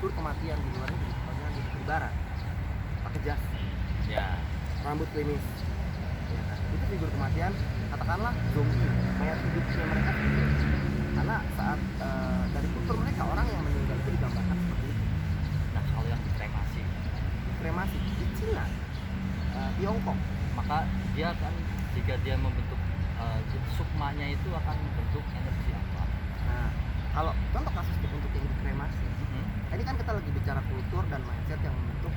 figur kematian di luar negeri, misalnya di barat pakai jas, Ya. rambut klimis, ya kan? Itu figur kematian, katakanlah zombie, mayat hidupnya mereka gitu. Karena saat dari kultur mereka orang yang meninggal itu digambarkan seperti itu. Nah, kalau yang dikremasi, Kremasi di Cina, Tiongkok, maka dia akan, jika dia membentuk sukmanya itu akan membentuk energi apa? nah kalau contoh kasus untuk yang dikremasi, ini kan kita lagi bicara kultur dan mindset yang membentuk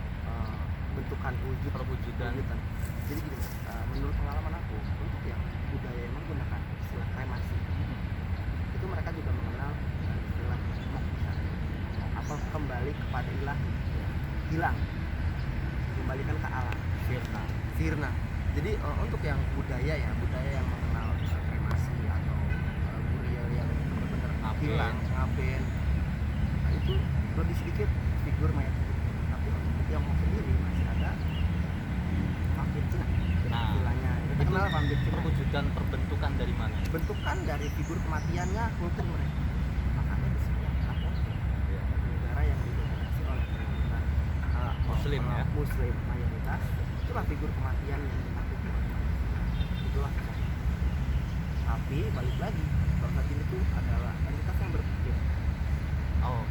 bentukan Perwujudan. Jadi gini, menurut pengalaman aku, untuk yang budaya yang menggunakan istilah kremasi itu mereka juga mengenal istilah mok misalnya, apa kembali kepada ilah, hilang, dikembalikan ke alam, sirna. Jadi untuk yang budaya yang mengenal istilah kremasi atau burial yang benar-benar hilang, ngaben, nah itu lebih sedikit figur mayat hidup. Tapi untuk yang mau sendiri masih ada vampir Cina. Nah, istilahnya kita itu kenal vampir Cina. perwujudan perbentukan dari mana? Bentukan dari figur kematiannya kultur mereka. Makanya di semua negara yang didominasi oleh pemerintah Muslim ya? Muslim mayoritas, itulah figur kematian yang ditakuti oleh manusia. Itulah kisah. Tapi balik lagi, bangsa jin itu adalah entitas yang berpikir. Oh,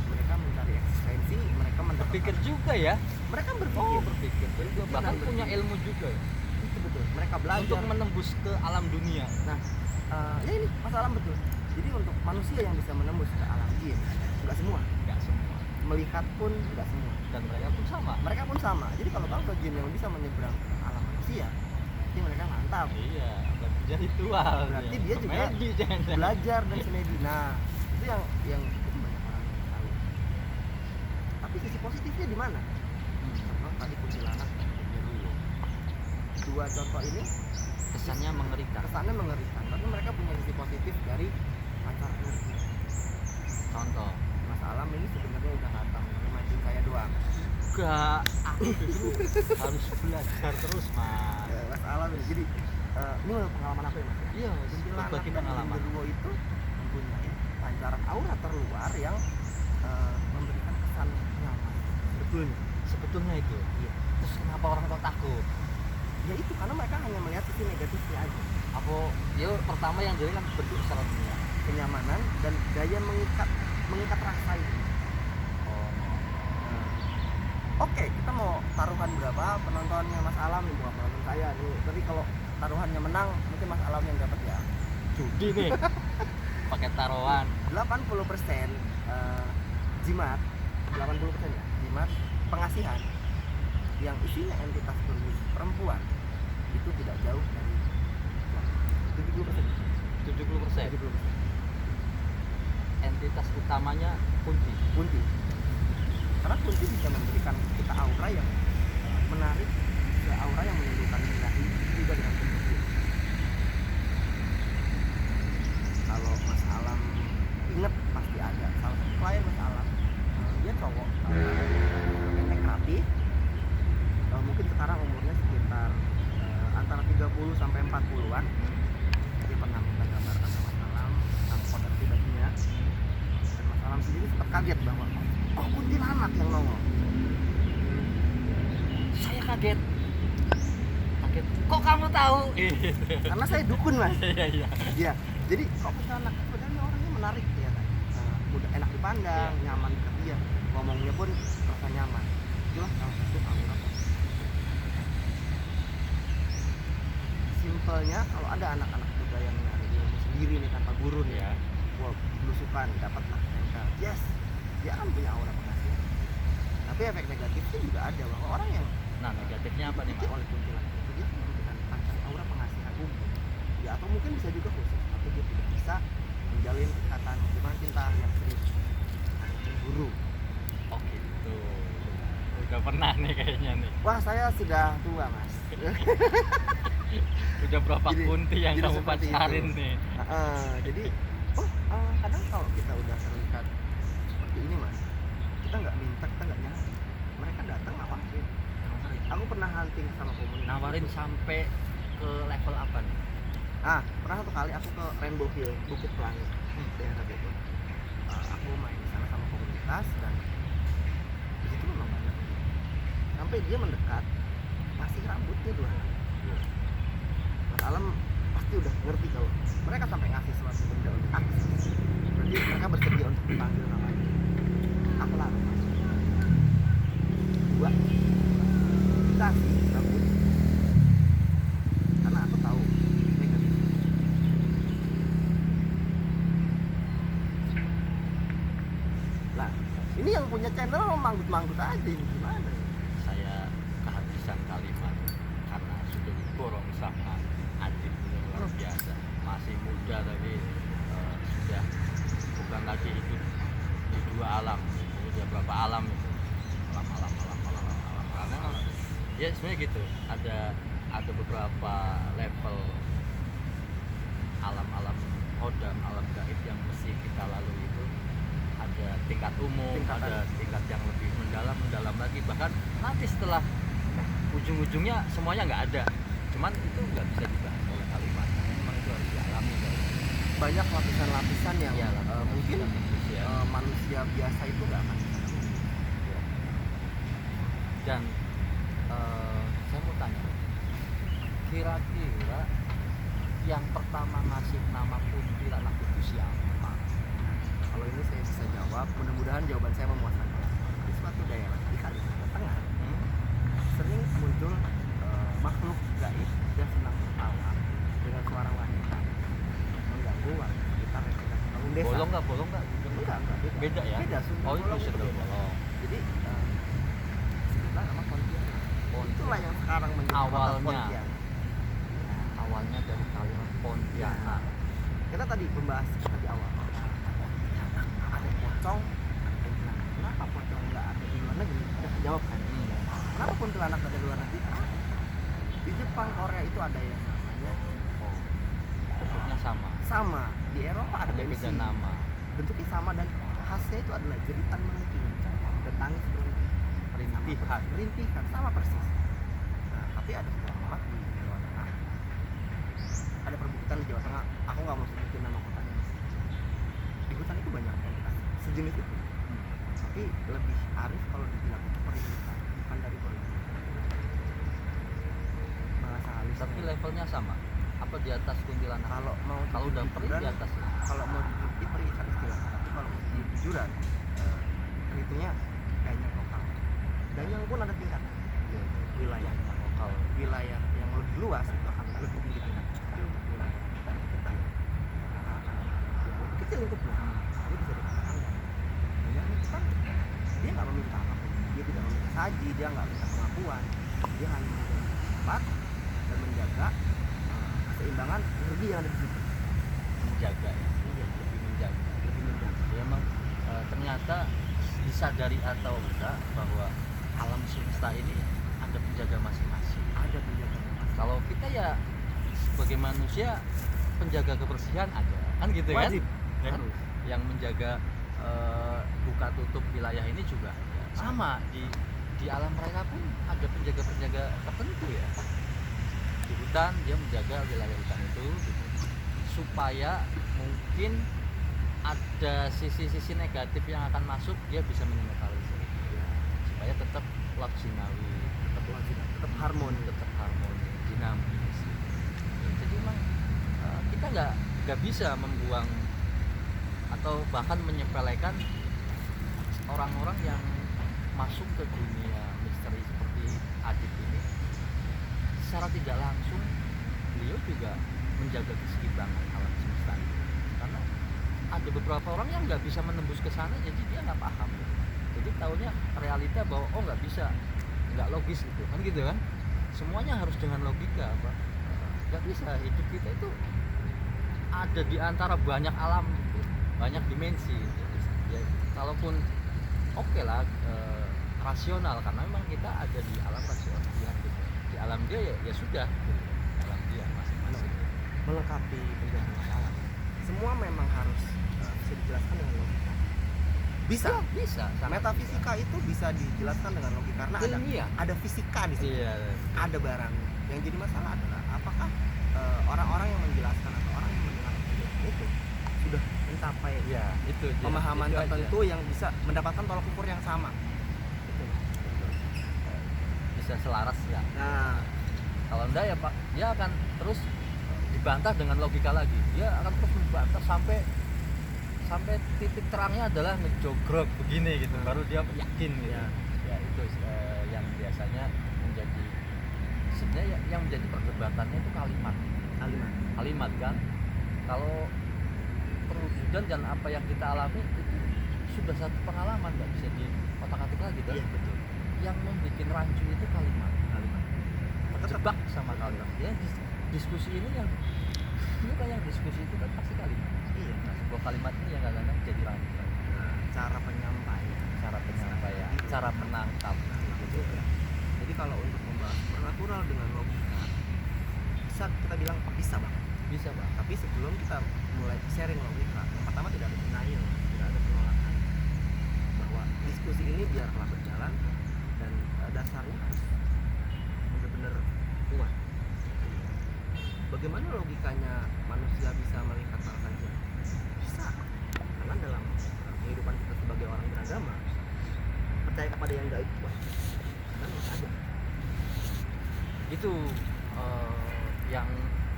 Mereka mencari eksistensi, mereka berpikir juga ya? Mereka berpikir. Oh, berpikir. Bahkan punya ilmu juga ya? Itu betul. Mereka belajar Untuk menembus ke alam dunia. Nah, ya ini masalah betul. Jadi untuk manusia yang bisa menembus ke alam jin, nggak semua. Nggak semua. Melihat pun nggak semua. Dan mereka pun sama. Mereka pun sama. Jadi kalau bangsa jin yang bisa menyeberang ke alam manusia, berarti mereka mantap. Iya, dan dia ritual. Berarti dia juga komedi, jangan-jangan. belajar dan semedi. Nah, itu yang itu banyak orang yang tahu. Tapi sisi positifnya di mana? Contoh tadi kuntilanak dan genderuwo. Dua contoh ini Kesannya mengerikan. kesannya mengerikan, tapi mereka punya sisi positif dari pancar energi. Contoh. Mas Alam ini sebenarnya udah datang, cuma mancing saya doang. Enggak, aku dulu harus belajar terus, Mas. Mas Alam ini, jadi ini pengalaman apa ya Mas? Iya, Kuntilanak berbagi dan pengalaman. genderuwo itu mempunyai pancaran aura terluar yang memberikan kesan nyaman. Sebetulnya itu. Iya. Terus kenapa orang kok takut? Ya itu karena mereka hanya melihat sisi negatifnya aja. Apa ya pertama yang jadi kan bentuk syaratnya. Kenyamanan dan daya mengikat rasa itu. Oh. Oke, kita mau taruhan berapa? Penontonnya Mas Alam nih, bukan penonton saya nih. Tapi kalau taruhannya menang, mungkin Mas Alam yang dapat ya. Judi nih. Pakai taruhan. 80% jimat, 80% ya, jimat pengasihan yang isinya entitas perempuan itu tidak jauh dari 70%. 70%. 70%. Entitas utamanya kunti. Kunti. Karena kunti bisa memberikan kita aura yang menarik, aura yang menimbulkan birahi juga dengan kunti. Kalau Mas Alam inget pasti ada salah satu klien Mas Alam, dia cowok, pendek rapi, mungkin sekarang umurnya sekitar antara 30 sampai 40-an. Dia pernah minta gambarkan sama Mas Alam tentang kodrat pribadinya, dan Mas Alam sendiri sempat kaget bahwa oh kuntilanak yang nongol. Saya kaget. Kok kamu tahu? Karena saya dukun Mas. Iya. Iya. Jadi kok kuntilanak sebenarnya orangnya menarik ya kan, mudah enak dipandang, nyaman dekat dia, ngomongnya pun rasa nyaman. Itulah salah satu aura. Simpelnya kalau ada anak-anak muda yang nyari ilmu sendiri nih tanpa guru nih ya, wah belusukan dapatlah mereka, yes, dia kan punya aura pengasihan. Tapi efek negatifnya juga ada, bahwa orang yang Nah, negatifnya apa nih, Mas? oleh kuntilanak itu dia dengan pancar aura pengasihan umum ya, atau mungkin bisa juga khusus, tapi dia tidak bisa menjalin ikatan hubungan cinta yang serius, cemburu. Oh gitu. Udah pernah nih kayaknya nih. Wah, saya sudah tua Mas. Udah berapa Jadi- kunti yang jadi kamu seperti pacarin itu. nih? Jadi kadang kalau kita udah terikat seperti ini Mas, kita nggak minta, kita nggak nyari, mereka datang ngapain. Aku pernah hunting sama komunitas Nawarin itu. sampai ke level apa nih? Pernah satu kali aku ke Rainbow Hill, Bukit Pelangi, daerah Bogor. Aku main di sana sama komunitas dan sampai dia mendekat ngasih rambutnya 2 hari. Mas Alam pasti udah ngerti kalau mereka sampai ngasih suatu benda untuk akses, berarti mereka bersedia untuk dipanggil namanya. Aku larang. 2, kasih rambut karena aku tahu negatif. Lah ini yang punya channel manggut-manggut aja, ini gimana? Saya kehabisan kalimat karena sudah diborong sama Adit yang luar biasa, masih muda tapi sudah bukan lagi hidup di 2 alam. Ini dia berapa alam itu, alam karena ya sebenarnya gitu, ada beberapa level alam hodam, alam gaib yang mesti kita lalui. Itu ada tingkat umum, ada tingkat yang lebih mendalam lagi, bahkan nanti setelah ujung-ujungnya semuanya nggak ada, cuman itu nggak bisa dibahas oleh kalimat, memang itu harus dialami. Banyak lapisan-lapisan yang Ya, mungkin manusia. Manusia biasa itu nggak akan bisa. Dan saya mau tanya, kira-kira yang pertama ngasih nama kuntilanak itu siapa? Kalau ini saya bisa jawab, mudah-mudahan jawaban saya memuaskan. Di suatu daerah di Kalimantan Tengah sering muncul makhluk gaib yang senang tertawa dengan suara wanita mengganggu warga sekitar yang sedang membangun desa. Bolong nggak? Enggak, Beda ya? Beda, Sunda Oh itu bolong sudah beda. bolong. Jadi sebutlah nama Pontianak. Itulah yang sekarang menjadi Awalnya. Pontianak. Awalnya dari kalimat Pontianak. Kita tadi membahas di awal ada pocong, ada kuntilanak. Kenapa pocong nggak ada di luar negeri? Udah dijawab kan? Kenapa kuntilanak ada di luar negeri? Di Jepang, Korea itu ada yang namanya Bentuknya sama. Di Eropa ada Ada beda nama. bentuknya sama dan khasnya itu adalah jeritan melengking dan tangis melengking, rintihan sama persis. Nah, tapi ada sebuah tempat di Jawa Tengah, ada perbukitan di Jawa Tengah, aku nggak mau sebutin nama kotanya. Di hutan itu banyak entitas sejenis itu, tapi lebih arif kalau dibilang itu perintihan, bukan dari politik. Bahasa halus. Tapi levelnya sama. Apa di atas kuntilanak? Kalau udah perih di atas. kalau mau di perih kan istilah, tapi kalau di jujuran hitungnya danyang lokal. Danyang pun ada tingkat. Wilayah lokal. Wilayah yang lebih luas itu akan lebih tinggi tingkat. Wilayah kecil, kecil lingkupnya, tapi bisa dikatakan danyang itu kan dia nggak meminta apapun, dia tidak meminta saji, dia nggak minta pengakuan, dia hanya menjaga tempat dan menjaga keseimbangan energi yang ada di situ. Menjaga ya. Lebih menjaga. Ya, emang ternyata disadari atau enggak bahwa alam semesta ini ada penjaga masing-masing. Ada penjaga. Kalau kita ya sebagai manusia penjaga kebersihan ada, kan gitu Wajib. kan? Harus. Yang menjaga buka tutup wilayah ini juga ada. Sama di alam mereka pun ada penjaga-penjaga tertentu ya. Di hutan dia menjaga wilayah hutan itu gitu, supaya mungkin ada sisi-sisi negatif yang akan masuk dia bisa meminimalisir ya, supaya tetap laksinawi, tetap harmoni, dinamis. Ya, jadi memang kita nggak bisa membuang atau bahkan menyepelekan orang-orang yang masuk ke dunia misteri seperti Adit ini. Secara tidak langsung beliau juga menjaga keseimbangan alam semesta ini, karena ada beberapa orang yang nggak bisa menembus ke sana, jadi dia nggak paham. Jadi taunya realita bahwa oh nggak bisa, nggak logis gitu kan, semuanya harus dengan logika. Nggak bisa, hidup kita itu ada di antara banyak alam gitu, banyak dimensi gitu. Ya kalaupun oke lah rasional, karena memang kita ada di alam rasional gitu. Di alam dia ya sudah gitu. Alam dia masing-masing melengkapi penjelasan alam. Semua memang harus bisa dijelaskan dengan logika. Bisa. Metafisika itu bisa dijelaskan dengan logika karena ada fisika di situ. Iya. Ada barang. Yang jadi masalah adalah apakah orang-orang yang menjelaskan atau orang yang mendengar itu sudah mencapai itu pemahaman itu tertentu yang bisa mendapatkan tolak ukur yang sama. bisa selaras ya. Nah, Kalau enggak ya Pak, dia akan terus dibantah dengan logika lagi. Dia akan terus membantah sampai titik terangnya adalah ngejogrok begini gitu, baru dia yakin gitu. Ya. Ya itu yang biasanya menjadi sebenarnya yang menjadi perdebatannya itu kalimat kan. Kalau perwujudan dan apa yang kita alami itu sudah satu pengalaman, nggak bisa diotak-atik lagi kan. Iya betul. Yang membuat rancu itu kalimat terjebak sama kalimat. Ya diskusi ini yang diskusi itu kan pasti kalimat. Iya. Nah, sebuah kalimat ini yang kadang-kadang jadi rancu. Nah, cara penyampaian, cara menangkap gitu. Jadi kalau untuk membahas supernatural dengan logika bisa kita bilang bisa banget. Bisa Bang. Tapi sebelum kita mulai sharing logika, yang pertama tidak ada denial, tidak ada penolakan, bahwa diskusi ini biarlah berjalan dan dasarnya harus benar-benar kuat. Bagaimana logikanya manusia bisa melihat hal saja? Bisa, karena dalam kehidupan kita sebagai orang beragama, percaya kepada yang gaib kuat, dan ada. Itu yang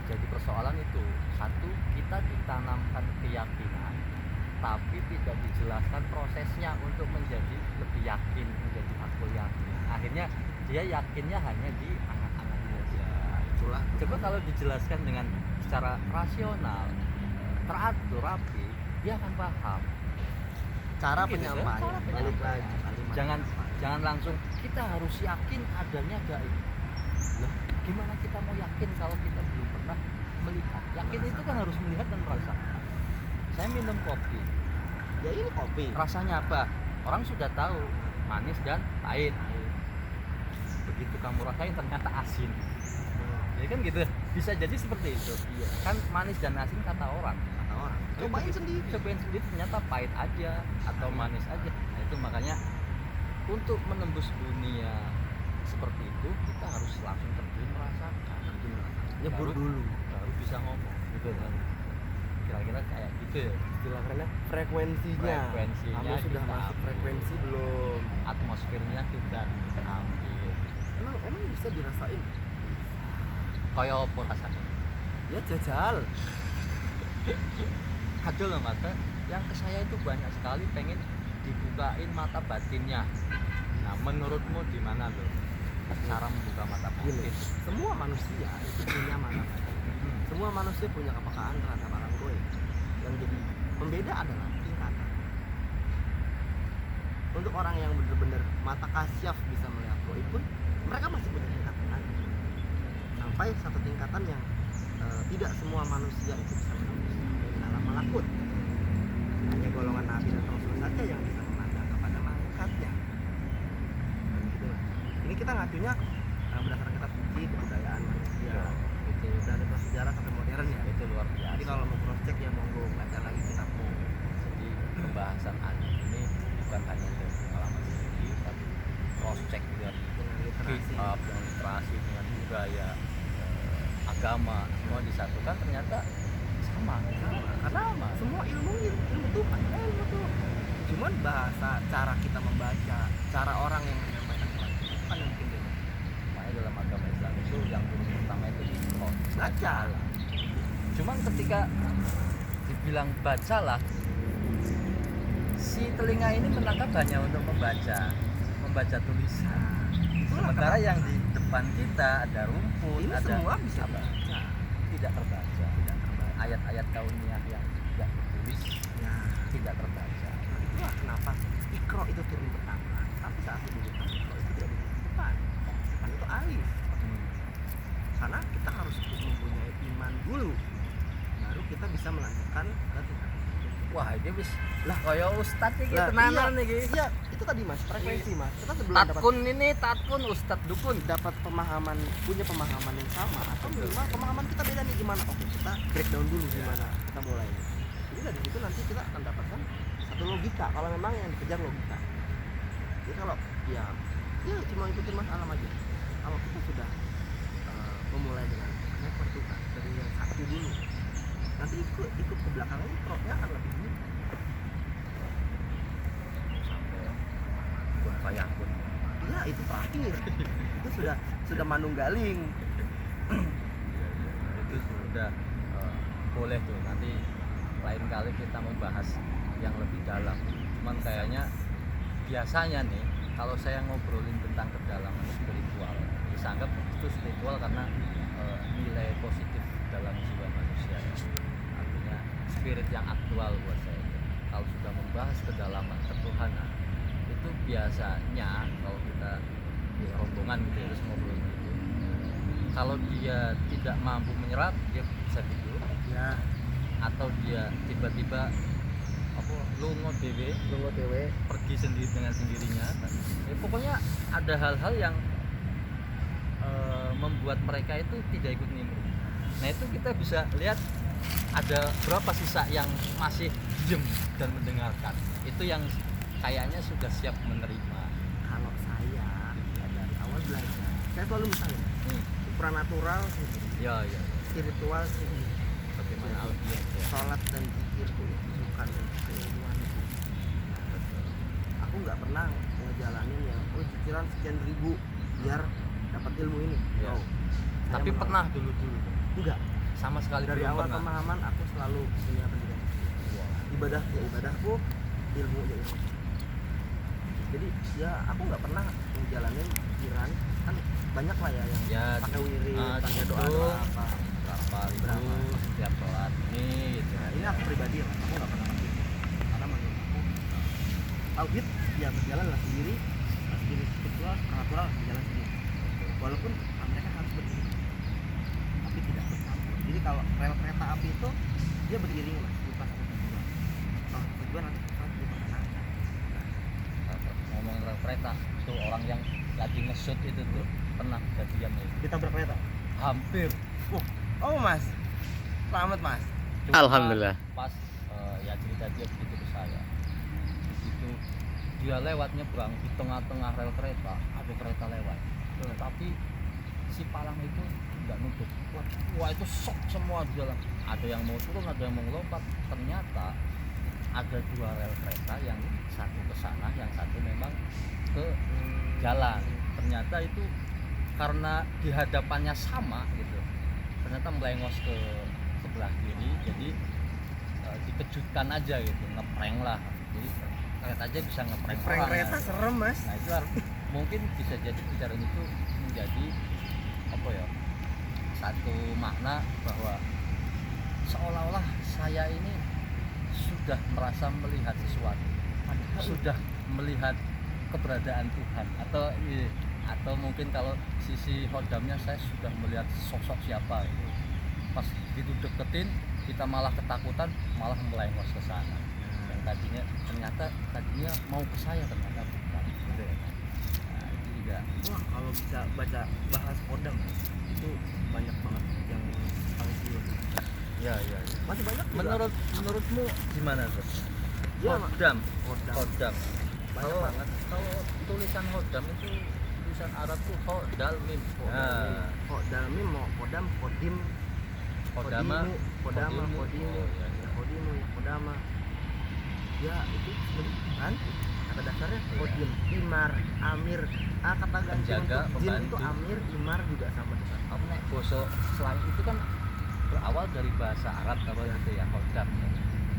jadi persoalan itu. Satu, kita ditanamkan keyakinan tapi tidak dijelaskan prosesnya untuk menjadi lebih yakin, menjadi aku yakin. Akhirnya dia yakinnya hanya di angan-angannya aja. Itulah. Coba kalau dijelaskan dengan secara rasional, teratur, rapi, dia akan paham. Cara Gitu, penyampaian, cara balik penyampaian. lagi kalimat Jangan penyampaian. langsung kita harus yakin adanya gaib. Loh, gimana kita mau yakin kalau kita belum pernah melihat? Yakin itu kan harus melihat dan merasakan. Saya minum kopi, Ya ini kopi. rasanya apa? Orang sudah tahu, manis dan pahit. Begitu kamu rasain ternyata asin. Ya kan gitu. Bisa jadi seperti itu. Iya. Kan manis dan asin kata orang. Kata orang. Cobain sendiri. Cobain sendiri ternyata pahit aja atau manis aja. Nah itu makanya untuk menembus dunia seperti itu kita harus langsung terjun merasakan. Nyebur dulu. Baru bisa ngomong gitu kan. Kira-kira kayak gitu ya. Istilah kerennya frekuensinya. Kamu sudah kita masuk ambil. frekuensi belum? Atmosfernya kita ambil. Emang bisa dirasain? Kayak apa rasanya? Ya jajal. Ada loh mata yang ke saya itu banyak sekali pengen dibukain mata batinnya. Nah menurutmu di mana loh cara membuka mata Gini, batin? semua manusia itu punya mata batin. Semua manusia punya kepekaan terhadap alam goib. Yang jadi pembeda adalah tingkatan. Untuk orang yang benar-benar mata kasyaf bisa melihat goib pun, mereka masih punya tingkatan lagi. Sampai satu tingkatan yang tidak semua manusia itu bisa menembus dari alam malakut. Hanya golongan nabi dan rasul saja yang bisa memandang kepada malaikatnya. Dan gitulah. Ini kita ngacunya berdasarkan kitab suci, kebudayaan manusia. Itu dari prasejarah sampai modern ya. Itu luar biasa. Jadi kalau mau cross check ya monggo baca lagi kitabmu. Jadi pembahasan ini bukan hanya dari pengalaman sendiri, tapi cross check dari Dengan literasi. kitab, dengan literasi, dengan budaya, agama, semua disatukan ternyata sama. Karena semua ilmu Tuhan, ilmu Tuhan. Cuman bahasa, cara kita membaca, cara orang yang menyampaikan kan yang bikin beda. Makanya dalam agama Islam itu yang pertama itu Baca. Cuman ketika dibilang bacalah, si telinga ini menangkap hanya untuk membaca tulisan. Sementara yang di depan kita ada rumput, Ini ada semua bisa apa? baca. Tidak terbaca. Ayat-ayat kauniyah yang tidak tertulis Ya, tidak terbaca. itulah kenapa Iqra itu turun pertama, tapi saat dibuka Iqra itu tidak dibuka depan. Kan itu alif. Karena kita harus mempunyai iman dulu, baru kita bisa melanjutkan ke tingkat. Wah, ini wis lah kaya ustad iki Lah, tenanan iki. Iya, itu tadi Mas, frekuensi Mas. Kita sebelum dapat Tatkun ustad dukun. dapat punya pemahaman yang sama atau minimal pemahaman kita beda nih gimana. Oke, kita breakdown dulu gimana kita mulai. Jadi dari situ nanti kita akan dapatkan satu logika kalau memang yang dikejar logika. Jadi kalau ya cuma ikutin Mas alam aja. Kalau kita sudah memulai dengan network Tuhan dari yang satu dulu, nanti ikut ke belakangnya protnya akan lebih mudah. Sampai kun fayakun. Iya, itu terakhir. Itu sudah manunggaling. Itu sudah boleh tuh, nanti lain kali kita membahas yang lebih dalam. Cuman kayaknya biasanya nih kalau saya ngobrolin tentang kedalaman spiritual, bisa anggap itu spiritual karena nilai positif dalam jiwa manusia ya. Artinya spirit yang aktual buat saya. Kalau sudah membahas kedalaman ketuhanan, itu biasanya kalau kita di rombongan gitu ya, terus ngobrol gitu, kalau dia tidak mampu menyerap, dia bisa tidur Ya, atau dia tiba-tiba lungo dewe pergi sendiri dengan sendirinya. Ya, pokoknya ada hal-hal yang membuat mereka itu tidak ikut nimbrung. Nah itu kita bisa lihat ada berapa sisa yang masih diem dan mendengarkan. Itu yang kayaknya sudah siap menerima. kalau saya ya dari awal belajar, saya selalu misalnya supranatural sendiri, Ya, spiritual sendiri, bagaimana Jadi, audiens ya. sholat dan zikir itu bukan keilmuan itu. Aku nggak pernah ngejalanin yang zikiran sekian ribu biar dapat ilmu ini. Ya. No. Saya Tapi menolak. pernah dulu Enggak. sama sekali Dari belum awal pernah. pemahaman aku selalu punya pendidikan. Ibadah ya ibadahku, ilmu ya ilmu. Jadi ya aku nggak pernah ngejalanin pikiran, kan banyak lah ya yang Ya, pakai wirid, pakai gitu. doa apa. Berapa ribu Berapa? setiap sholat ini gitu. Nah, ini aku pribadi lah, aku nggak pernah pakai itu. Karena menurut aku tauhid ya berjalan lah sendiri, spiritual, supranatural berjalan sendiri. Walaupun mereka harus beriring, tapi tidak bercampur. Jadi kalau rel kereta api itu dia beriring mas, bukan satu tujuan. Kalau tujuan nanti pesawat di pertengahan. Ngomong rel kereta tuh, orang yang lagi nge-shoot itu tuh pernah kejadian itu. Ditabrak kereta. Hampir. Oh mas, selamat mas. Cuma Alhamdulillah. Pas ya cerita dia begitu ke saya. Begitu dia lewat nyebrang di tengah-tengah rel kereta, ada kereta lewat. Tapi si palang itu nggak nutup. Wah itu shock semua di jalan. Ada yang mau turun, ada yang mau melompat. Ternyata ada dua rel kereta, yang satu ke sana, yang satu memang ke jalan. Ternyata itu karena di hadapannya sama gitu, ternyata melengos ke sebelah kiri, jadi dikejutkan aja gitu, ngeprank lah. Jadi kereta aja bisa ngeprank Prank orang, kereta ya. serem mas. Nah itu mungkin bisa jadi kejadian itu menjadi apa ya, satu makna bahwa seolah-olah saya ini sudah merasa melihat sesuatu, sudah melihat keberadaan Tuhan, atau mungkin kalau sisi hodamnya saya sudah melihat sosok siapa gitu. Pas gitu deketin kita malah ketakutan, malah melengos ke sana. Yang tadinya mau ke saya, ternyata bukan gitu ya. Nah, itu juga Wah kalau bisa baca bahas kodam itu banyak banget yang tahu. ya. Masih banyak juga. Menurutmu gimana tuh? Ya, Mak. Hodam. Kodam banyak Kalau banget. kalau tulisan hodam itu tulisan Arab tuh hodal mim. Nah, Kodam ini mau kodam, kodim, hodama, kodama, kodimu. kodimu, Oh, iya, iya. kodimu, kodama. Ya itu sebenarnya kan kata dasarnya Iya. kodim, imar, amir. Kata ganti Penjaga, untuk jin itu pembantu. amir, imar juga sama dengan Apa nih, boso selain itu kan berawal dari bahasa Arab kalau gitu ya, hodam.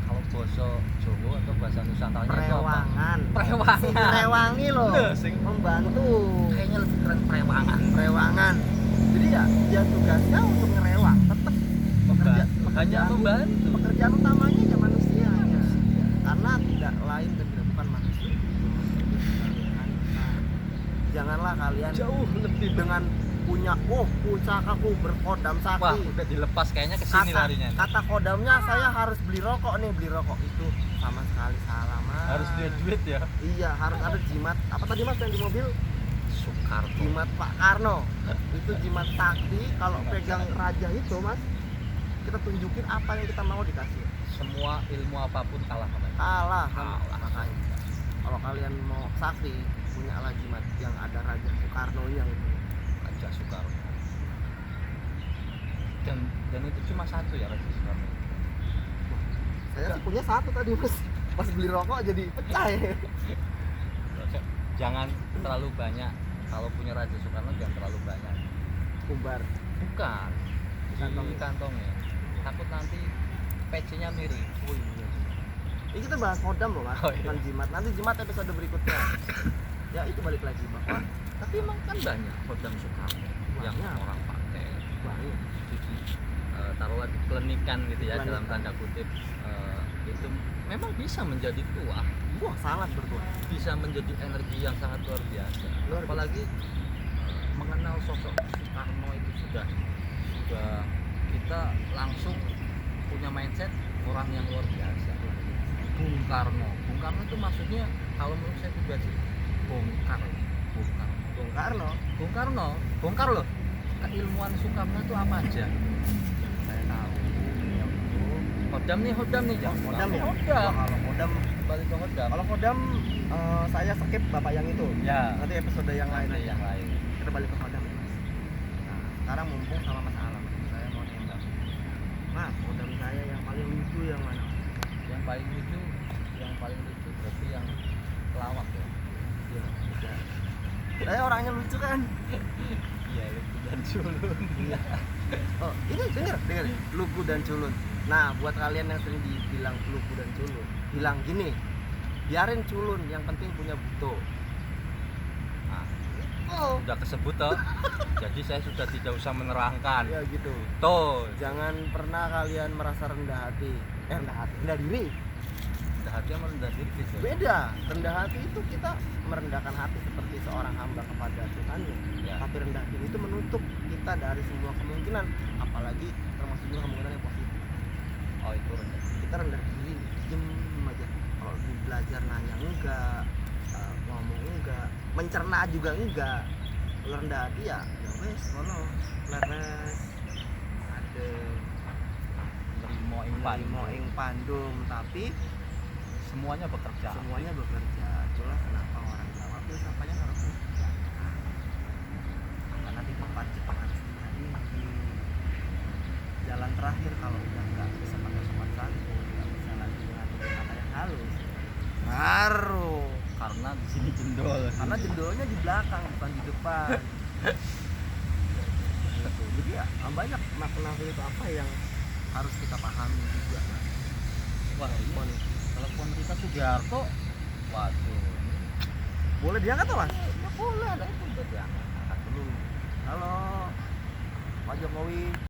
Kalau boso Jawa atau bahasa Nusantaranya itu apa? perewangan. Perewangan. Rewangi loh, Loh, sing- membantu. Kayaknya lebih keren perewangan. Perewangan. Jadi ya dia tugasnya untuk ngerewang, tetap Hanya pekerjaan membantu. pekerjaan utamanya ya manusianya, karena tidak lain dan tidak bukan manusia. Janganlah kalian Jauh lebih dengan punya pusakaku berkodam sakti. Wah, udah dilepas kayaknya ke sini larinya. nih. Kata kodamnya saya harus beli rokok itu sama sekali salah mas. Harus dia duit ya. Iya, harus ada jimat. Apa tadi mas yang di mobil? Soekarno. Jimat Pak Karno. Itu jimat sakti. Kalau pegang raja itu mas, kita tunjukin apa yang kita mau dikasih. Semua ilmu apapun kalah sama itu. Kalah kan Kalah. makanya. Kalau kalian mau sakti, punyalah jimat yang ada raja Soekarno nya itu. Raja Soekarno. Dan itu cuma satu ya Raja Soekarno. Saya sih punya satu tadi mas. Pas beli rokok jadi pecah ya. Jangan terlalu banyak kalau punya Raja Soekarno jangan terlalu banyak. Umbar Bukan di kantongnya, takut nanti PC-nya miring. oh iya. Ini kita bahas kodam loh mas, Oh, iya. bukan jimat. Nanti jimat episode berikutnya. Ya itu balik lagi bahwa Tapi emang kan banyak kodam Soekarno yang Banyak. orang pakai. banyak Jadi taruhlah diklinikan gitu ya, Diklinikan. dalam tanda kutip, itu memang bisa menjadi tuah, wah sangat berbuah. bisa menjadi energi yang sangat luar biasa. Luar biasa. Apalagi mengenal sosok Soekarno itu sudah kita langsung punya mindset orang yang luar biasa. Bung Karno itu maksudnya kalau menurut saya pribadi bongkar. Bongkar loh keilmuan Soekarno itu apa aja Saya tahu yang itu Hodam nih ya. kodam ya. Hodam. Kalau kodam, Balik ke Hodam. kalau kodam saya skip bapak yang itu. Ya, Nanti episode yang lain nanti aja. yang lain. Kita balik ke kodam ya mas. Nah sekarang mumpung sama Mas Alam, saya mau nembak. Mas, kodam saya yang paling lucu yang mana? Yang paling lucu berarti yang pelawak ya. Iya, udah. Saya orangnya lucu kan. Iya, lucu dan culun. Oh, ini denger, lugu dan culun. Nah, buat kalian yang sering dibilang lugu dan culun, bilang gini, biarin culun, yang penting punya buto. Nah, Oh, udah kesebut toh. Jadi saya sudah tidak usah menerangkan. ya gitu. Tuh, Jangan pernah kalian merasa rendah hati. Rendah diri. rendah hati sama rendah diri gitu. Beda. Rendah hati itu kita merendahkan hati seperti seorang hamba kepada Tuhannya. Ya. Tapi rendah diri itu menutup kita dari semua kemungkinan, apalagi termasuk juga kemungkinan yang positif. Oh, itu rendah. Kita rendah diri, diem aja. Kalau belajar nanya enggak, ngomong enggak, mencerna juga enggak. Kalau rendah hati ya wes ngono, leres, adem, Nerimo impan. mau ing pandum, tapi Semuanya bekerja. semuanya bekerja. Itulah kenapa orang Jawa filsafatnya harus bekerja. Karena di tempat ciptaan ini jalan terakhir kalau udah nggak bisa pakai sopan santun, nggak bisa lagi dengan kata yang halus, baru Karena di sini jendol. karena jendolnya di belakang bukan di depan. Gitu. Jadi ya banyak makna itu apa yang harus kita pahami juga. Wah, ini telepon kita Sugiharto. Waduh. Boleh diangkat tuh mas? Ya boleh, lah itu udah diangkat. Angkat dulu. Halo Pak Jokowi.